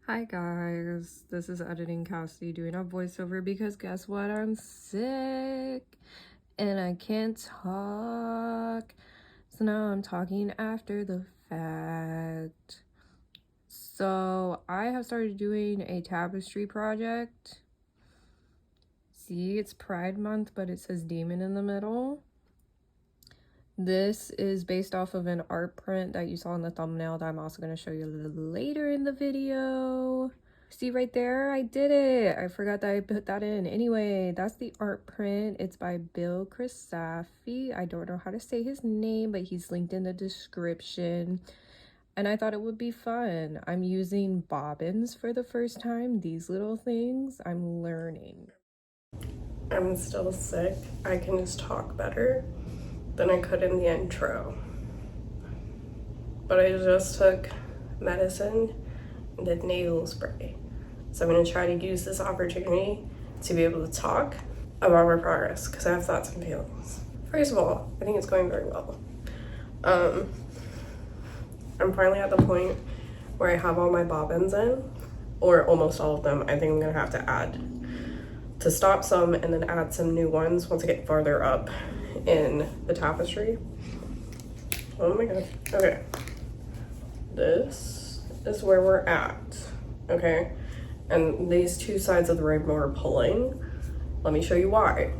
Hi guys, this is Editing Cassidy doing a voiceover because guess what? I'm sick and I can't talk. So now I'm talking after the fact. So I have started doing a tapestry project. See, it's Pride Month, but it says demon in the middle. This is based off of an art print that you saw in the thumbnail that I'm also going to show you a little later in the video. See right there, I did it. I forgot that I put that in. Anyway, that's the art print. It's by Bill Crisafi. I don't know how to say his name, but he's linked in the description. And I thought it would be fun. I'm using bobbins for the first time. These little things, I'm learning. I'm still sick. I can just talk better than I could in the intro. But I just took medicine and did nasal spray. So I'm gonna try to use this opportunity to be able to talk about my progress because I have thoughts and feelings. First of all, I think it's going very well. I'm finally at the point where I have all my bobbins in, or almost all of them. I think I'm gonna have to stop some and then add some new ones once I get farther up in the tapestry. Oh my god. Okay. This is where we're at. Okay. And these two sides of the rainbow are pulling. Let me show you why.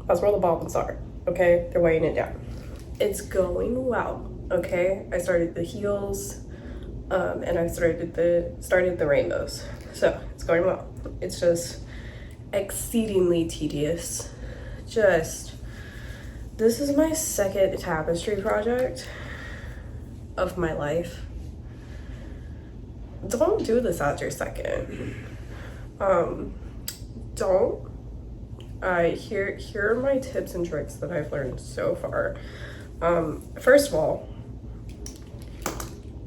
That's where the bobbins are. Okay. They're weighing it down. It's going well. Okay. I started the heels. And I started the rainbows. So it's going well. It's just exceedingly tedious. This is my second tapestry project of my life. Don't do this as your second. Don't. Here are my tips and tricks that I've learned so far. First of all,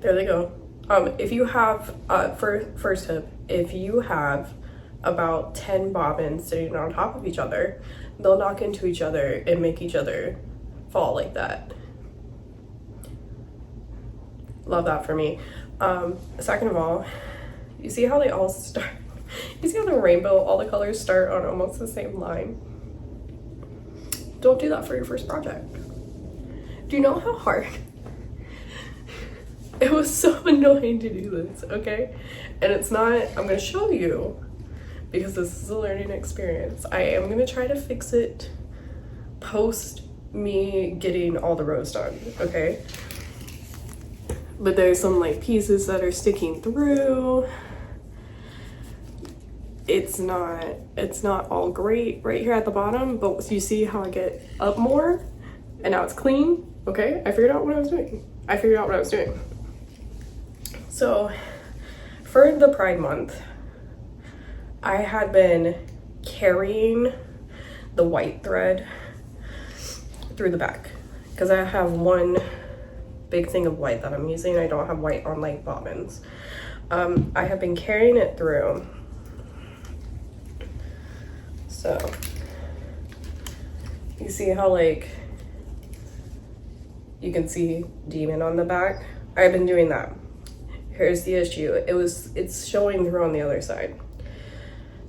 there they go. If you have, first tip, if you have about 10 bobbins sitting on top of each other, they'll knock into each other and make each other fall like that. Love that for me. Second of all, you see how they all start, you see how the rainbow, all the colors start on almost the same line? Don't do that for your first project. Do you know how hard? It was so annoying to do this, okay? And it's not, I'm gonna show you because this is a learning experience. I am gonna try to fix it post me getting all the rows done, okay? But there's some like pieces that are sticking through. It's not all great right here at the bottom, but you see how I get up more and now it's clean, okay? I figured out what I was doing. So for the Pride Month, I had been carrying the white thread through the back because I have one big thing of white that I'm using. I don't have white on like bobbins. I have been carrying it through. So you see how like you can see demon on the back? I've been doing that. Here's the issue. It's showing through on the other side.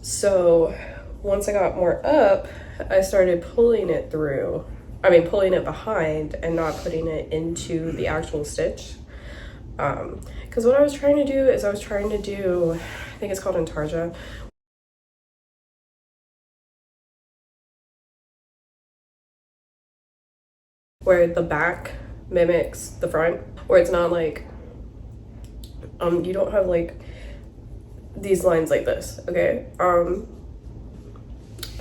So once I got more up, I started pulling it through. Pulling it behind and not putting it into the actual stitch. Because what I was trying to do is I think it's called Intarsia. Where the back mimics the front, where it's not like, you don't have like these lines like this, okay? I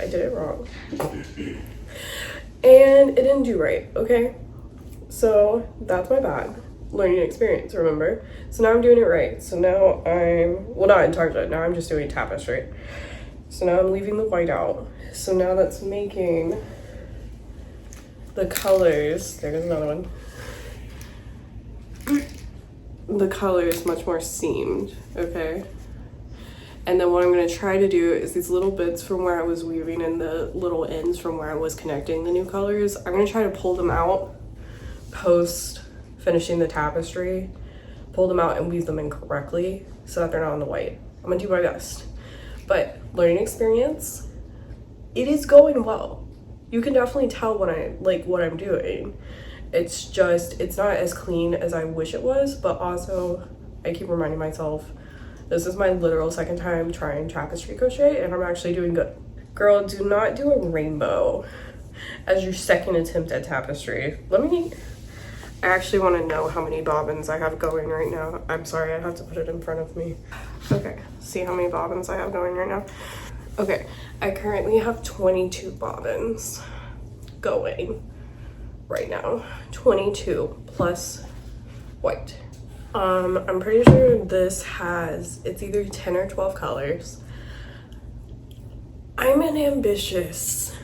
did it wrong. And it didn't do right, okay? So that's my bad. Learning experience, remember? So now I'm doing it right. So now not Intarsia, now I'm just doing tapestry. So now I'm leaving the white out. So now that's making the colors, there's another one. The colors much more seamed, okay? And then what I'm gonna try to do is these little bits from where I was weaving and the little ends from where I was connecting the new colors, I'm gonna try to pull them out post finishing the tapestry, pull them out and weave them in correctly so that they're not on the white. I'm gonna do my best. But learning experience, it is going well. You can definitely tell when what I'm doing. It's just, it's not as clean as I wish it was, but also I keep reminding myself, this is my literal second time trying tapestry crochet and I'm actually doing good. Girl, do not do a rainbow as your second attempt at tapestry. I actually want to know how many bobbins I have going right now. I'm sorry, I have to put it in front of me. Okay, see how many bobbins I have going right now? Okay, I currently have 22 bobbins going right now. 22 plus white. I'm pretty sure this has, it's either 10 or 12 colors. I'm an ambitious,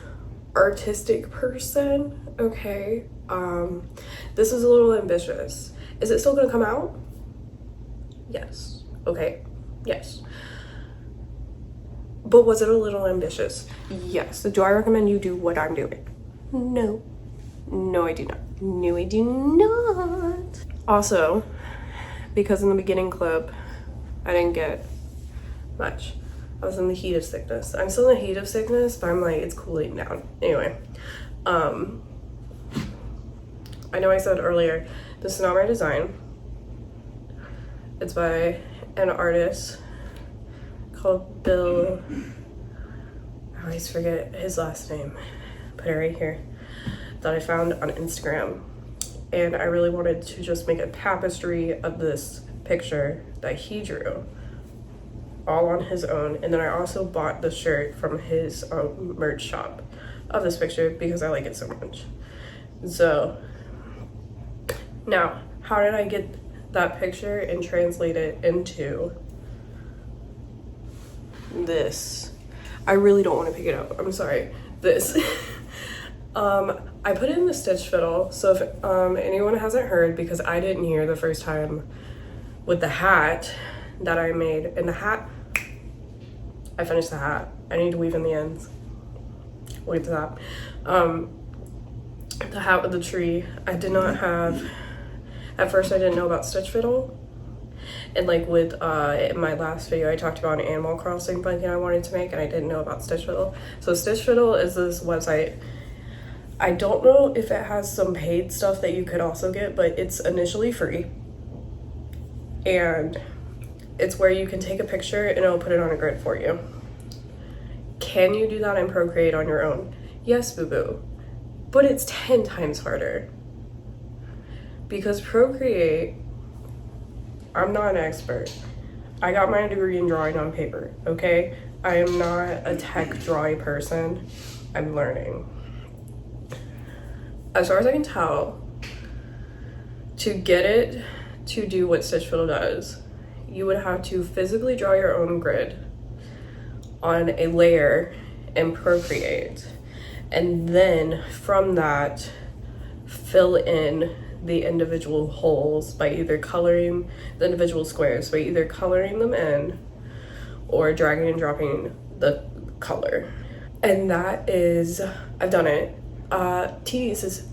artistic person, okay? This is a little ambitious. Is it still gonna come out? Yes. Okay, yes. But was it a little ambitious? Yes. Do I recommend you do what I'm doing? No. No, I do not. No, I do not. Also, because in the beginning clip, I didn't get much. I was in the heat of sickness. I'm still in the heat of sickness, but I'm like, it's cooling down. Anyway, I know I said earlier, this is not my design. It's by an artist called Bill, I always forget his last name, put it right here, that I found on Instagram. And I really wanted to just make a tapestry of this picture that he drew all on his own. And then I also bought the shirt from his merch shop of this picture because I like it so much. So now, how did I get that picture and translate it into this? I really don't want to pick it up. I'm sorry. This. I put it in the stitch fiddle. So if anyone hasn't heard, because I didn't hear the first time with the hat that I made. And the hat, I finished the hat. I need to weave in the ends. Wait to that. The hat with the tree, I did not have, at first I didn't know about stitch fiddle. And like with in my last video I talked about an Animal Crossing blanket I wanted to make and I didn't know about stitch fiddle. So stitch fiddle is this website. I don't know if it has some paid stuff that you could also get, but it's initially free. And it's where you can take a picture and it'll put it on a grid for you. Can you do that in Procreate on your own? Yes, boo-boo. But it's 10 times harder. Because Procreate, I'm not an expert. I got my degree in drawing on paper, okay? I am not a tech drawing person. I'm learning. As far as I can tell, to get it to do what stitch fiddle does, you would have to physically draw your own grid on a layer in Procreate. And then from that, fill in the individual holes by either coloring the individual squares, by either coloring them in or dragging and dropping the color. And that is, I've done it. Tedious is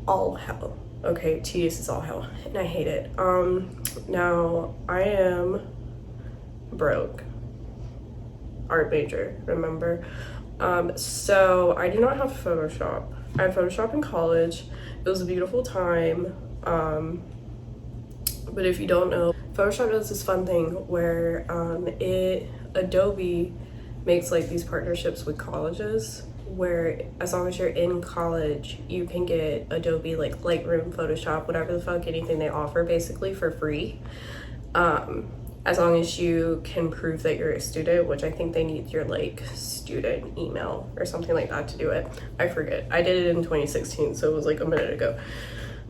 all hell. Okay, tedious is all hell, and I hate it. Now I am broke. Art major, remember? So I do not have Photoshop. I had Photoshop in college. It was a beautiful time. But if you don't know, Photoshop does this fun thing where Adobe makes like these partnerships with colleges where as long as you're in college, you can get Adobe like Lightroom, Photoshop, whatever the fuck, anything they offer basically for free. As long as you can prove that you're a student, which I think they need your like student email or something like that to do it. I forget. I did it in 2016, so it was like a minute ago.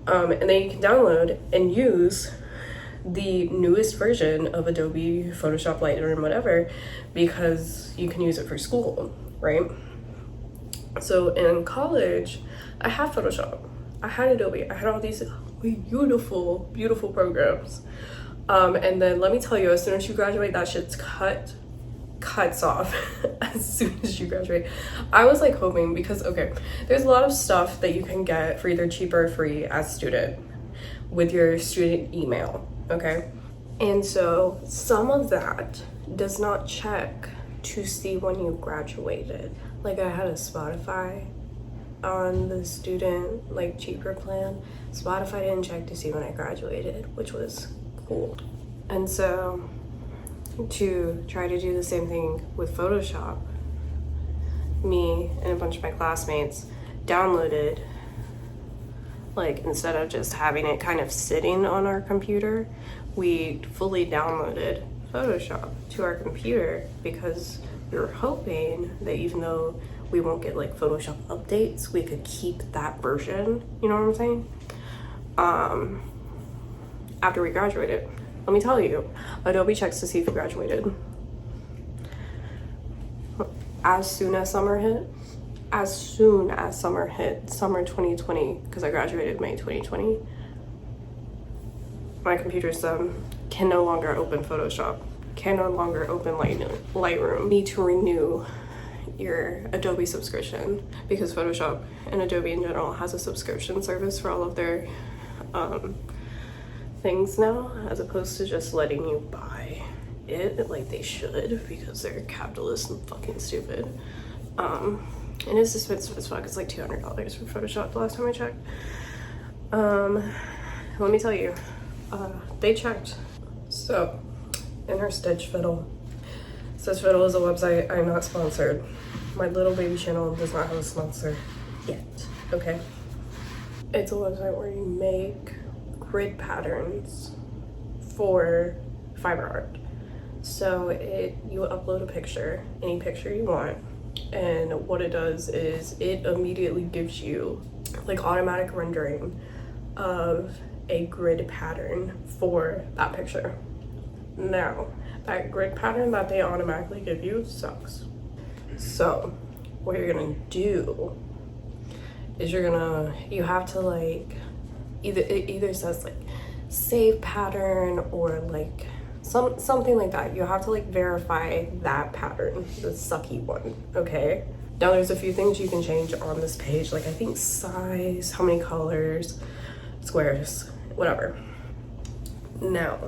And then you can download and use the newest version of Adobe, Photoshop, Lightroom, whatever, because you can use it for school, right? So in college, I had Photoshop, I had Adobe, I had all these beautiful, beautiful programs. And then let me tell you, as soon as you graduate, that shit's cuts off as soon as you graduate. I was like hoping, because okay, there's a lot of stuff that you can get for either cheap or free as a student, with your student email, okay? And so some of that does not check to see when you graduated. Like I had a Spotify on the student like cheaper plan. Spotify didn't check to see when I graduated, which was cool. And so to try to do the same thing with Photoshop, me and a bunch of my classmates downloaded, like instead of just having it kind of sitting on our computer, we fully downloaded Photoshop to our computer because we were hoping that even though we won't get like Photoshop updates, we could keep that version, you know what I'm saying? After we graduated. Let me tell you, Adobe checks to see if you graduated. As soon as summer hit, summer 2020, because I graduated May 2020, my computer system can no longer open Photoshop, can no longer open Lightroom. Need to renew your Adobe subscription because Photoshop and Adobe in general has a subscription service for all of their things now, as opposed to just letting you buy it like they should, because they're capitalist and fucking stupid. And it's expensive as fuck. It's like $200 for Photoshop the last time I checked. Let me tell you, they checked. So, in her Stitch Fiddle. Stitch Fiddle is a website. I'm not sponsored. My little baby channel does not have a sponsor yet, okay? It's a website where you make grid patterns for fiber art. So you upload a picture, any picture you want, and what it does is it immediately gives you like automatic rendering of a grid pattern for that picture. Now, that grid pattern that they automatically give you sucks. So what you're gonna do is you have to like, it either says like save pattern or like something like that. You have to like verify that pattern, the sucky one, okay? Now there's a few things you can change on this page, like I think size, how many colors, squares, whatever. Now,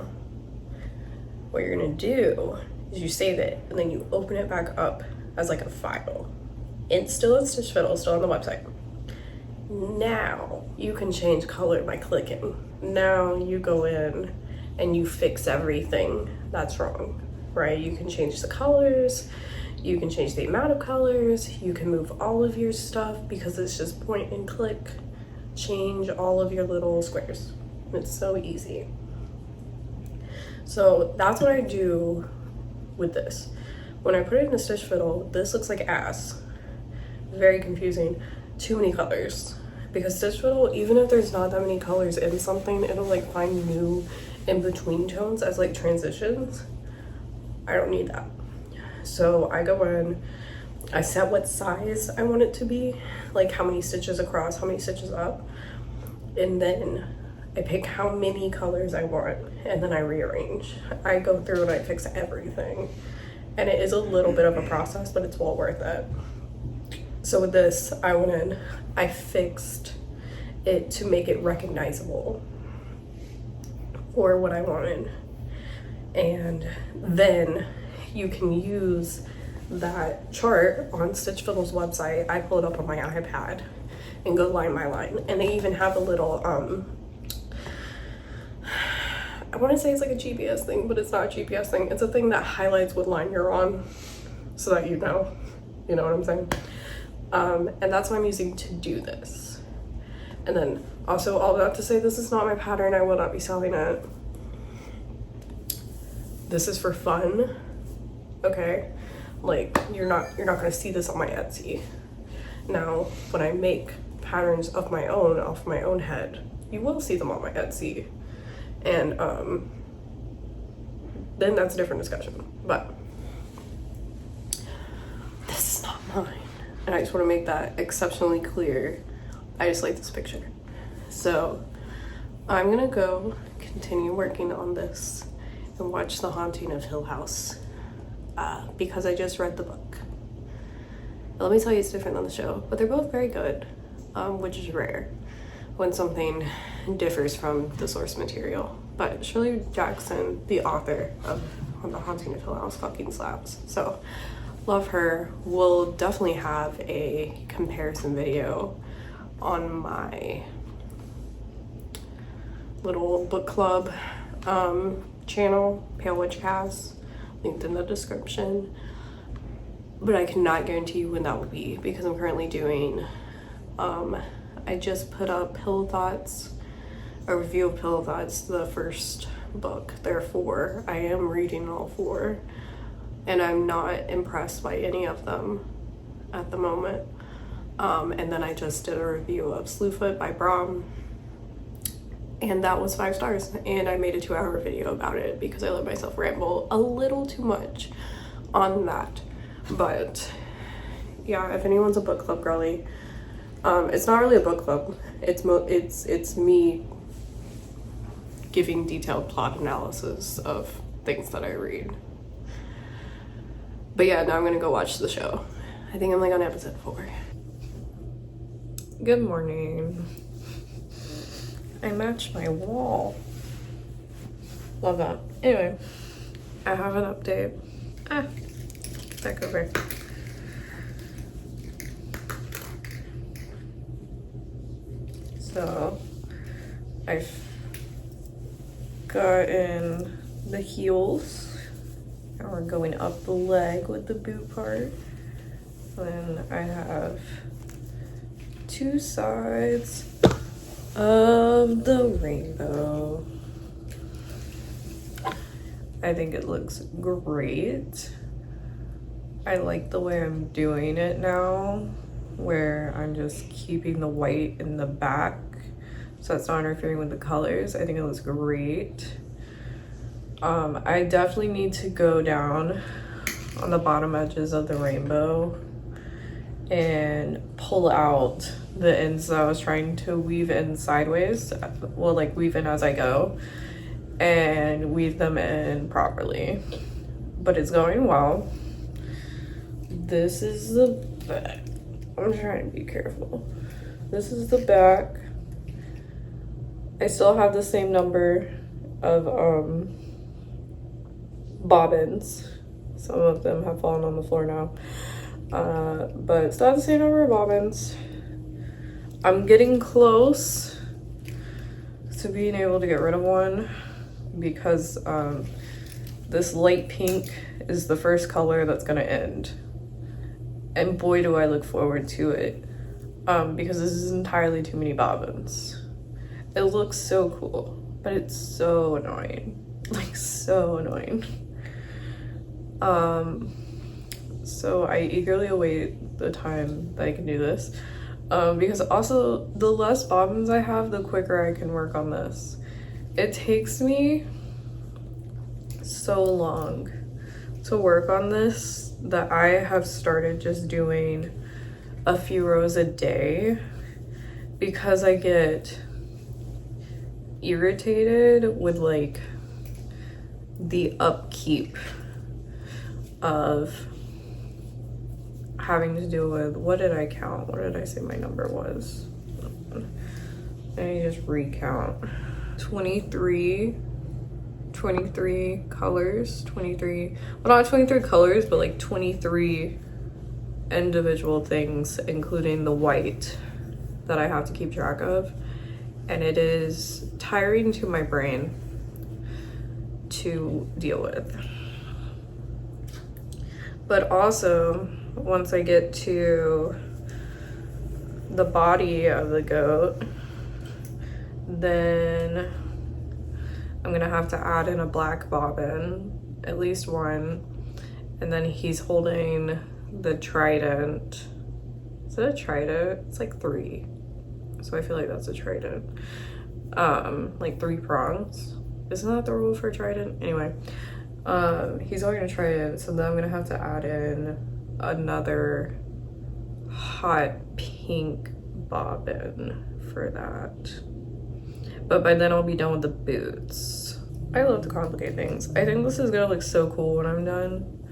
what you're gonna do is you save it and then you open it back up as like a file. It's still in Stitch Fiddle, still on the website. Now you can change color by clicking. Now you go in and you fix everything that's wrong, right? You can change the colors, you can change the amount of colors, you can move all of your stuff because it's just point and click, change all of your little squares. It's so easy. So that's what I do with this. When I put it in the Stitch Fiddle, this looks like ass. Very confusing, too many colors. Because Stitch Fiddle, even if there's not that many colors in something, it'll like find new in-between tones as like transitions. I don't need that. So I go in, I set what size I want it to be, like how many stitches across, how many stitches up, and then I pick how many colors I want, and then I rearrange. I go through and I fix everything. And it is a little bit of a process, but it's well worth it. So with this, I went in, I fixed it to make it recognizable for what I wanted. And then you can use that chart on Stitch Fiddle's website. I pull it up on my iPad and go line by line. And they even have a little, I want to say it's like a GPS thing, but it's not a GPS thing. It's a thing that highlights what line you're on so that you know what I'm saying? And that's what I'm using to do this. And then also, all that to say, this is not my pattern. I will not be selling it. This is for fun, okay? Like, you're not gonna see this on my Etsy. Now, when I make patterns of my own, off my own head, you will see them on my Etsy. And then that's a different discussion. But this is not mine. And I just want to make that exceptionally clear. I just like this picture. So I'm gonna go continue working on this and watch The Haunting of Hill House because I just read the book. Let me tell you, it's different than the show, but they're both very good, which is rare. when something differs from the source material. But Shirley Jackson, the author of When the Haunting of Hill House, fucking slaps. So love her. We'll definitely have a comparison video on my little book club channel, Pale Witch Cast, linked in the description. But I cannot guarantee you when that will be, because I'm currently doing, I just put up Pillow Thoughts, a review of Pillow Thoughts, the first book. There are 4. I am reading all 4, and I'm not impressed by any of them at the moment. And then I just did a review of Slewfoot by Brom, and that was 5 stars, and I made a 2-hour video about it because I let myself ramble a little too much on that. But yeah, if anyone's a book club girly, it's not really a book club, it's me giving detailed plot analysis of things that I read. But yeah, now I'm gonna go watch the show. I think I'm like on episode 4. Good morning. I matched my wall. Love that. Anyway, I have an update. Back over. So I've gotten the heels, and we're going up the leg with the boot part. Then I have 2 sides of the rainbow. I think it looks great. I like the way I'm doing it now, where I'm just keeping the white in the back so it's not interfering with the colors. I think it looks great. I definitely need to go down on the bottom edges of the rainbow and pull out the ends that I was trying to weave in sideways, well, like weave in as I go, and weave them in properly. But it's going well. This is the back. I'm trying to be careful. This is the back. I still have the same number of bobbins. Some of them have fallen on the floor now. But still have the same number of bobbins. I'm getting close to being able to get rid of one, because this light pink is the first color that's gonna end. And boy, do I look forward to it, because this is entirely too many bobbins. It looks so cool, but it's so annoying, like so annoying. So I eagerly await the time that I can do this, because also the less bobbins I have, the quicker I can work on this. It takes me so long to work on this that I have started just doing a few rows a day, because I get irritated with like the upkeep of having to deal with, what did I count? What did I say my number was? Let me just recount. 23 colors, 23, well, not 23 colors, but like 23 individual things, including the white that I have to keep track of. And it is tiring to my brain to deal with. But also, once I get to the body of the goat, then I'm gonna have to add in a black bobbin, at least one, and then he's holding the trident. Is it a trident? It's like 3, so I feel like that's a trident. Like 3 prongs. Isn't that the rule for a trident? Anyway, he's holding a trident, so then I'm gonna have to add in another hot pink bobbin for that. But by then I'll be done with the boots. I love to complicate things. I think this is gonna look so cool when I'm done,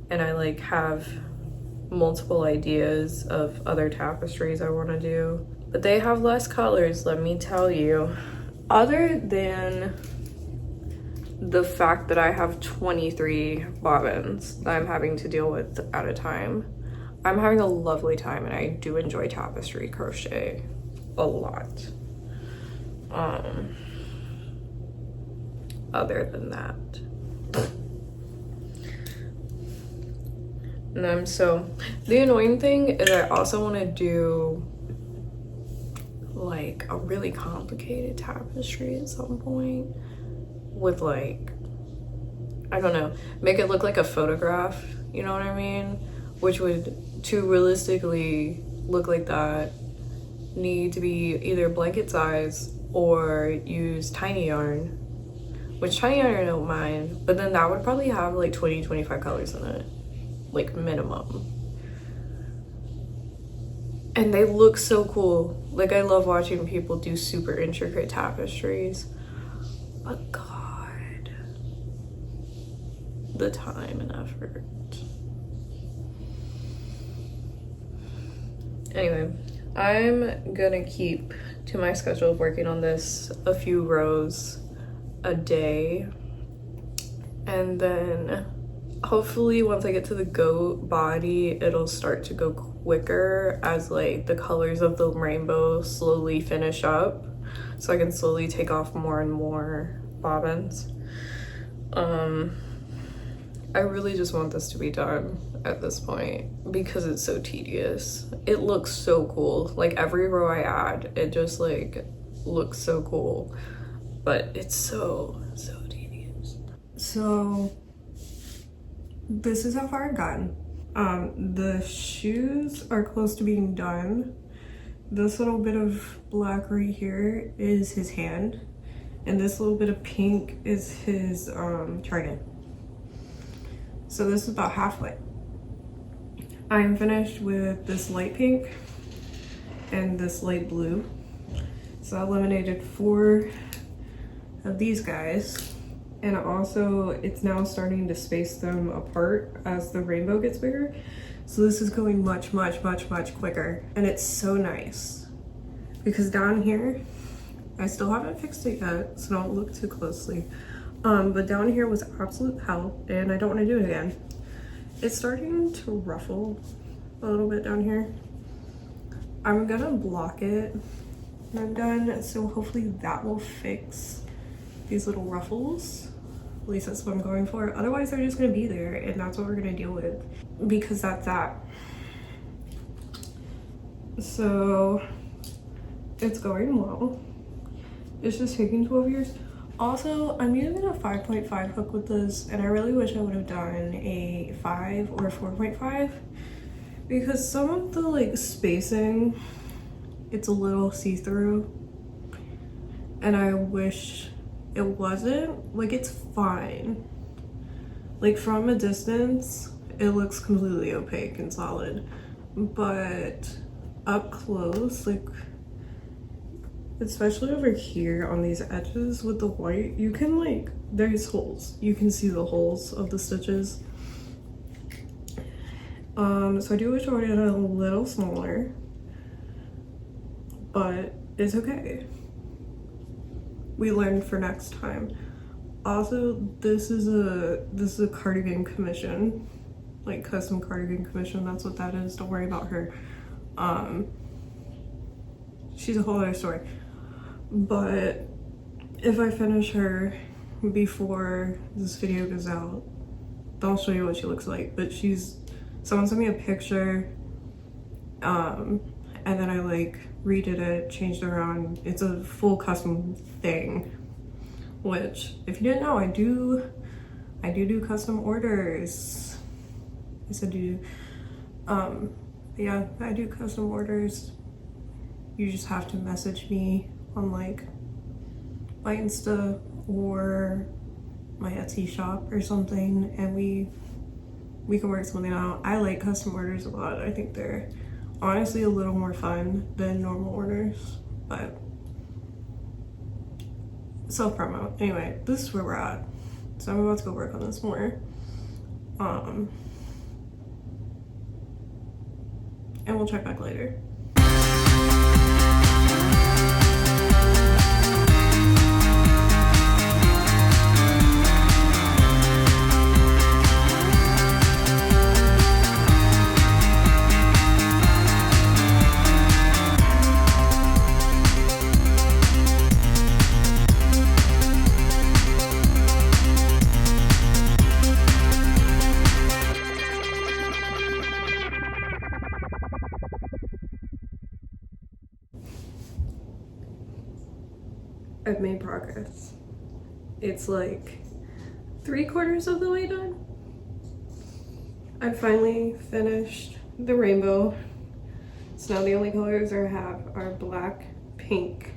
and I like have multiple ideas of other tapestries I want to do. but they have less colors, let me tell you. Other than the fact that I have 23 bobbins that I'm having to deal with at a time, I'm having a lovely time, and I do enjoy tapestry crochet a lot. Other than that, and so the annoying thing is I also want to do like a really complicated tapestry at some point with, like, I don't know, make it look like a photograph, you know what I mean? Which would, to realistically look like that, need to be either blanket size or use tiny yarn, which tiny yarn I don't mind, but then that would probably have like 20-25 colors in it, like minimum. And they look so cool. Like, I love watching people do super intricate tapestries, but God, the time and effort. Anyway, I'm gonna keep to my schedule of working on this a few rows a day, and then hopefully once I get to the goat body, it'll start to go quicker as like the colors of the rainbow slowly finish up, so I can slowly take off more and more bobbins. I really just want this to be done at this point because it's so tedious. It looks so cool. Like, every row I add, it just like looks so cool, but it's so tedious. So this is how far I've gotten. The shoes are close to being done. This little bit of black right here is his hand, and this little bit of pink is his trident. So this is about halfway. I'm finished with this light pink and this light blue. So I eliminated 4 of these guys, and also it's now starting to space them apart as the rainbow gets bigger. So this is going much quicker, and it's so nice because down here, I still haven't fixed it yet, so don't look too closely. But down here was absolute hell, and I don't want to do it again. It's starting to ruffle a little bit down here. I'm gonna block it when I'm done, so hopefully that will fix these little ruffles. At least that's what I'm going for. Otherwise, they're just gonna be there, and that's what we're gonna deal with, because that's that. So it's going well. It's just taking 12 years. Also, I'm using a 5.5 hook with this, and I really wish I would have done a 5 or a 4.5, because some of the like spacing, it's a little see-through, and I wish it wasn't. Like, it's fine. Like, from a distance, it looks completely opaque and solid, but up close, like, especially over here on these edges with the white, you can like, there's holes. You can see the holes of the stitches. So I do wish I would have done a little smaller, but it's okay. We learned for next time. Also, this is a cardigan commission, like custom cardigan commission. That's what that is. Don't worry about her. She's a whole other story. But if I finish her before this video goes out, I'll show you what she looks like. But someone sent me a picture, and then I like redid it, changed it around. It's a full custom thing, which, if you didn't know, I do custom orders. Yes, I do. Yeah, I do custom orders. You just have to message me on like my Insta or my Etsy shop or something, and we can work something out. I like custom orders a lot. I think they're honestly a little more fun than normal orders, but self-promo. Anyway, this is where we're at. So I'm about to go work on this more. And we'll check back later. I've made progress. It's like 3/4 of the way done. I finally finished the rainbow. So now the only colors I have are black, pink,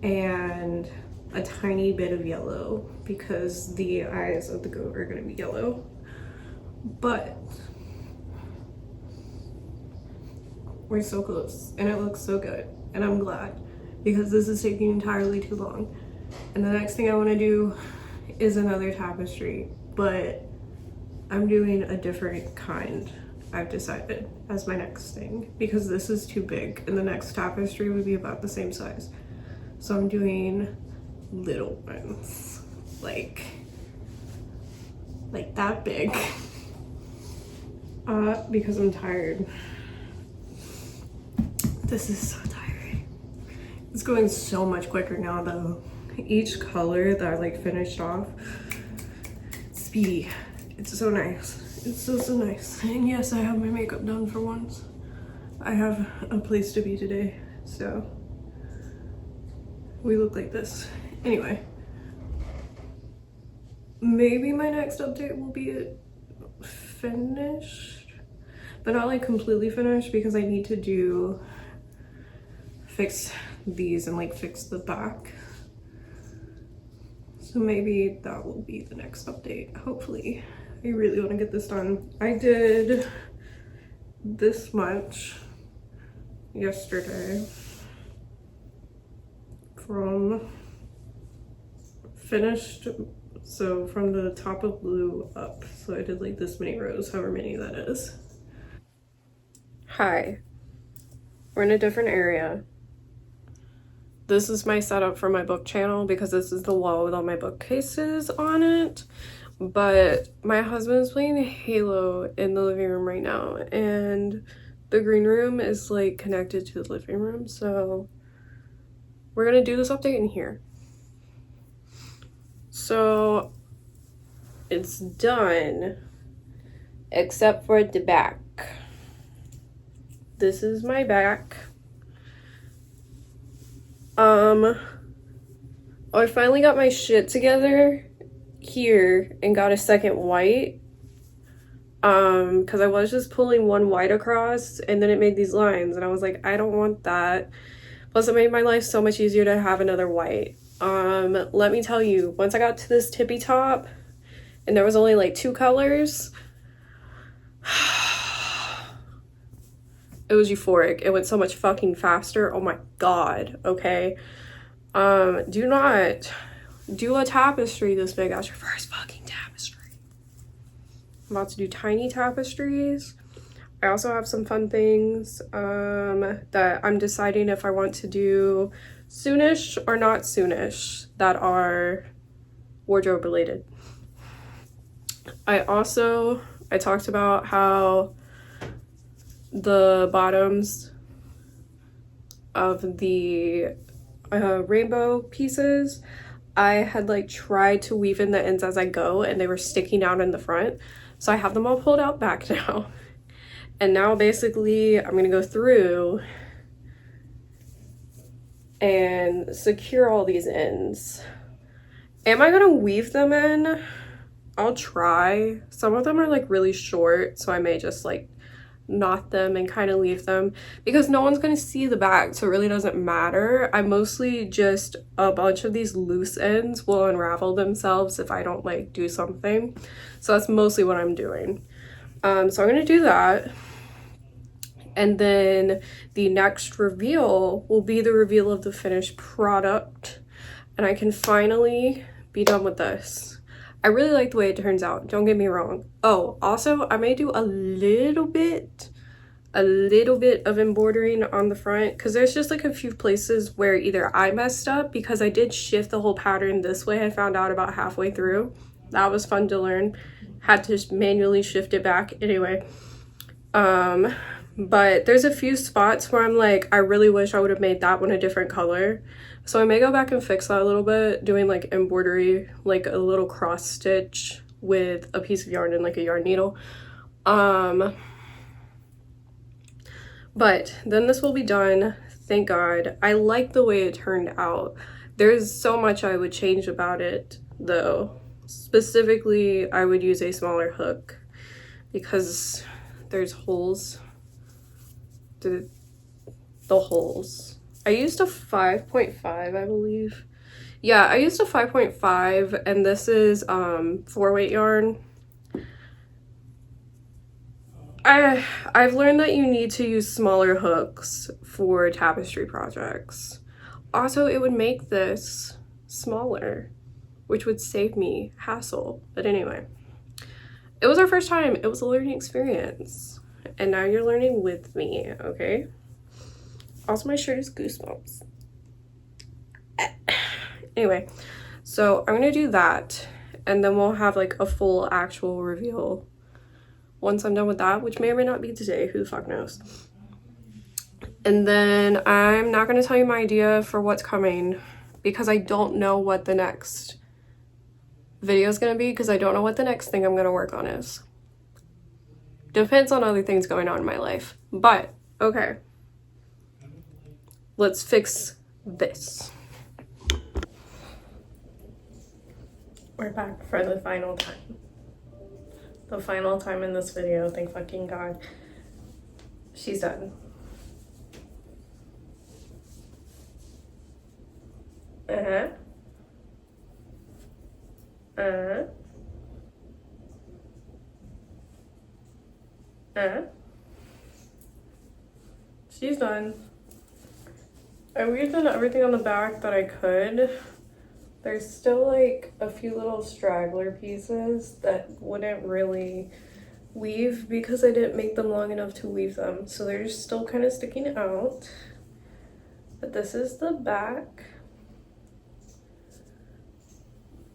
and a tiny bit of yellow because the eyes of the goat are gonna be yellow. But we're so close and it looks so good and I'm glad because this is taking entirely too long. And the next thing I want to do is another tapestry, but I'm doing a different kind, I've decided, as my next thing because this is too big and the next tapestry would be about the same size. So I'm doing little ones, like that big, because I'm tired. This is so tiring. It's going so much quicker now though. Each color that I like finished off, speedy. It's so nice. It's so nice. And yes, I have my makeup done for once. I have a place to be today, so we look like this. Anyway, maybe my next update will be finished, but not like completely finished because I need to fix these and like fix the back. So maybe that will be the next update, hopefully. I really want to get this done. I did this much yesterday from finished, so from the top of blue up. So I did like this many rows, however many that is. Hi, we're in a different area. This is my setup for my book channel because this is the wall with all my bookcases on it. But my husband's playing Halo in the living room right now and the green room is like connected to the living room, so we're gonna do this update in here. So it's done except for the back. This is my back. I finally got my shit together here and got a second white because I was just pulling one white across and then it made these lines and I was like, I don't want that. Plus it made my life so much easier to have another white. Let me tell you, once I got to this tippy top and there was only like 2 colors, it was euphoric. It went so much fucking faster. Oh my god. Okay, do not do a tapestry this big as your first fucking tapestry. I'm about to do tiny tapestries. I also have some fun things that I'm deciding if I want to do soonish or not soonish that are wardrobe related. I talked about how the bottoms of the rainbow pieces, I had like tried to weave in the ends as I go and they were sticking out in the front. So I have them all pulled out back now. And now basically I'm gonna go through and secure all these ends. Am I gonna weave them in? I'll try. Some of them are like really short, so I may just like knot them and kind of leave them because no one's gonna see the back, so it really doesn't matter. I mostly just, a bunch of these loose ends will unravel themselves if I don't like do something, so that's mostly what I'm doing. So I'm gonna do that, and then the next reveal will be the reveal of the finished product and I can finally be done with this. I really like the way it turns out, don't get me wrong. Oh, also I may do a little bit of embroidering on the front because there's just like a few places where either I messed up because I did shift the whole pattern this way. I found out about halfway through. That was fun to learn. Had to manually shift it back anyway. But there's a few spots where I'm like, I really wish I would have made that one a different color. So I may go back and fix that a little bit, doing like embroidery, like a little cross stitch with a piece of yarn and like a yarn needle. But then this will be done, thank God. I like the way it turned out There's so much I would change about it though. Specifically, I would use a smaller hook because there's holes. The holes. I used a 5.5, I believe. Yeah, I used a 5.5, and this is 4-weight yarn. I've learned that you need to use smaller hooks for tapestry projects. Also, it would make this smaller, which would save me hassle. But anyway, it was our first time. It was a learning experience. And now you're learning with me, okay? Also, my shirt is goosebumps. Anyway, so I'm gonna do that, and then we'll have like a full actual reveal once I'm done with that, which may or may not be today, who the fuck knows. And then I'm not gonna tell you my idea for what's coming because I don't know what the next video is gonna be, because I don't know what the next thing I'm gonna work on is. Depends on other things going on in my life. But okay, let's fix this. We're back for the final time. The final time in this video, thank fucking God. She's done. She's done. I redone everything on the back that I could. There's still like a few little straggler pieces that wouldn't really weave because I didn't make them long enough to weave them. So they're just still kind of sticking out. But this is the back.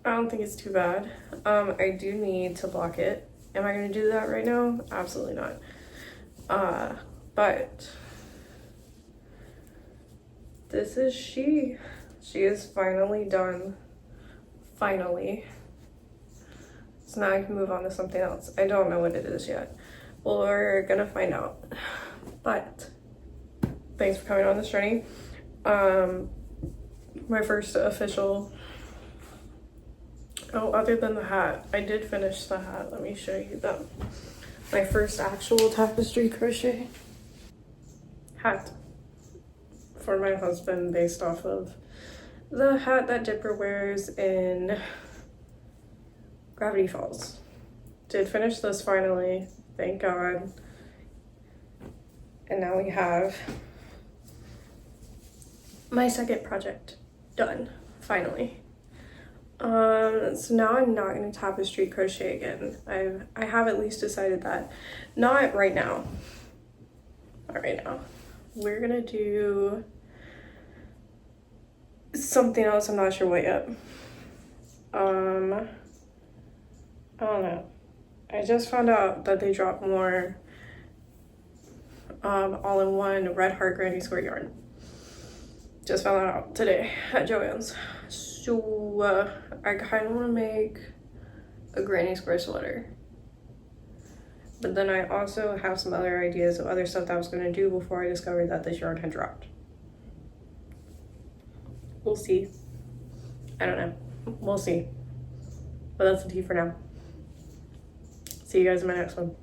I don't think it's too bad. I do need to block it. Am I gonna do that right now? Absolutely not. But this is she. She is finally done. Finally. So now I can move on to something else. I don't know what it is yet. Well, we're gonna find out. But thanks for coming on this journey. My first official. Oh, other than the hat, I did finish the hat. Let me show you that. My first actual tapestry crochet hat for my husband, based off of the hat that Dipper wears in Gravity Falls. Did finish this finally, thank God. And now we have my second project done, finally. So now I'm not gonna tapestry crochet again. I have at least decided that. Not right now. Not right now. We're gonna do something else. I'm not sure what yet. I don't know. I just found out that they dropped more all-in-one Red Heart Granny Square yarn. Just found that out today at Joann's. So I kind of want to make a Granny Square sweater. But then I also have some other ideas of other stuff that I was going to do before I discovered that this yarn had dropped. We'll see. I don't know. We'll see. But that's the tea for now. See you guys in my next one.